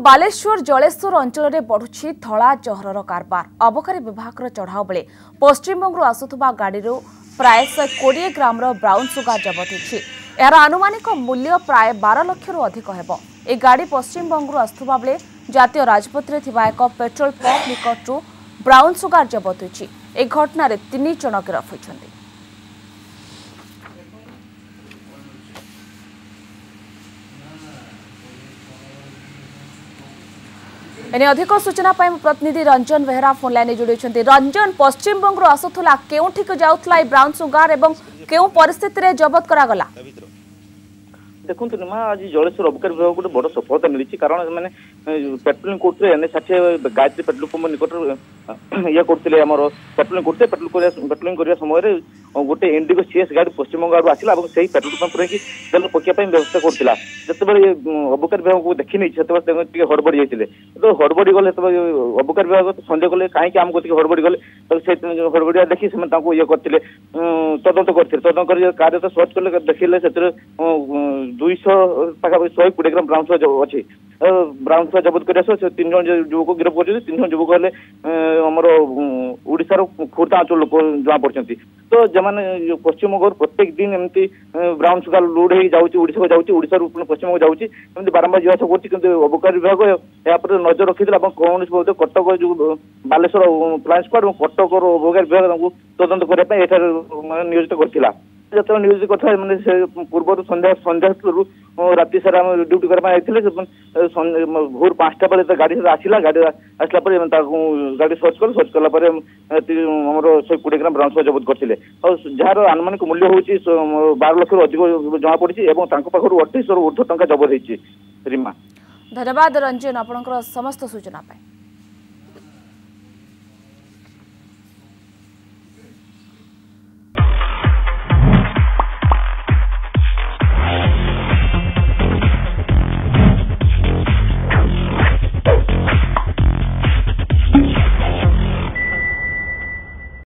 बालेश्वर जलेश्वर अंचल में बढ़ुछि धला जहरर कारबार। अबकारी विभाग चढ़ाऊ बेले पश्चिमबंग आसुवा गाड़ी प्राय 120 ग्राम ब्राउन सुगार जबत होछि। यार आनुमानिक मूल्य प्राय 12 लाख रु अधिक हेबो। ए गाड़ी पश्चिमबंग आसुवा बेले जातीय राजपथ में थिबा एक पेट्रोल पंप निकटू ब्राउन सुगार जबत होछि। ए घटना 3 जन गिरफ होइछन्ति। एने अधिक सूचना प्रतिनिधि रंजन बेहरा फोन लाइन जोड़ी। रंजन, पश्चिमबंग आसुला केउठी को जाउथला ब्राउन सुगार एवं केउ परिस्थिति रे जबत करागला? देखो निमा आज जलेश्वर अबकारी विभाग गोटे बड़ सफलता मिली। कारण मैंने पेट्रोलिंग करते NH60 गायत्री पेट्रोल पंप निकट ये करते पेट्रोलिंग करते पेट्रोलिंग करने समय गोटे इंडिगो CS गाड़ी पश्चिमबंग आड़ आसला और से पेट्रोल पंप रही तेल पकड़ व्यवस्था करता। जिते अबकारी विभाग को देखी नहीं हड़बड़ी जाते तो हड़बड़ी गले अबकारी विभाग तो सन्देह कले कहीं आम को हड़बड़ी गले तो हड़बड़िया देखी ये करते तदंत करते तदंत कर कार्य तो सर्च कले देखिले 200 पाखापाखि 120 ग्राम ब्राउन सुगार अच्छी ब्राउन सुगार जबत कर 3 जन युवक गिरफ कर 3 जन युवक हेल्ले आमर ओडिशार खोर्धा अंचल लोक जमा पड़ती। तो जमाने पश्चिमबंग प्रत्येक दिन एमती ब्राउन सुगार लोड हो जाऊँगा जाऊँगी ओडिशा पश्चिमबंग जाऊँगी बारंबार जावास कर अबकारी विभाग यापर नजर रखी कौन कटक जो बालेश्वर फ्लाइंग स्क्वाड और कटक अबकारी विभाग तदंत करने नियोजित करता। जो नियोजित करता मैंने पूर्व संध्या राति सारा ड्यूटी करने भोर 5टा बेले गाड़ी आसला गाड़ी आसला गाड़ी सर्च कलापर आमर 120 ग्राम ब्राउन सुगार जबत करते जार आनुमानिक मूल्य हूँ 12 लाख रु अधिक जमा पड़ी और पाखर 28 ऊर्ध्व टंका जबत होती। रीमा, धन्यवाद रंजन आपणकर समस्त सूचना।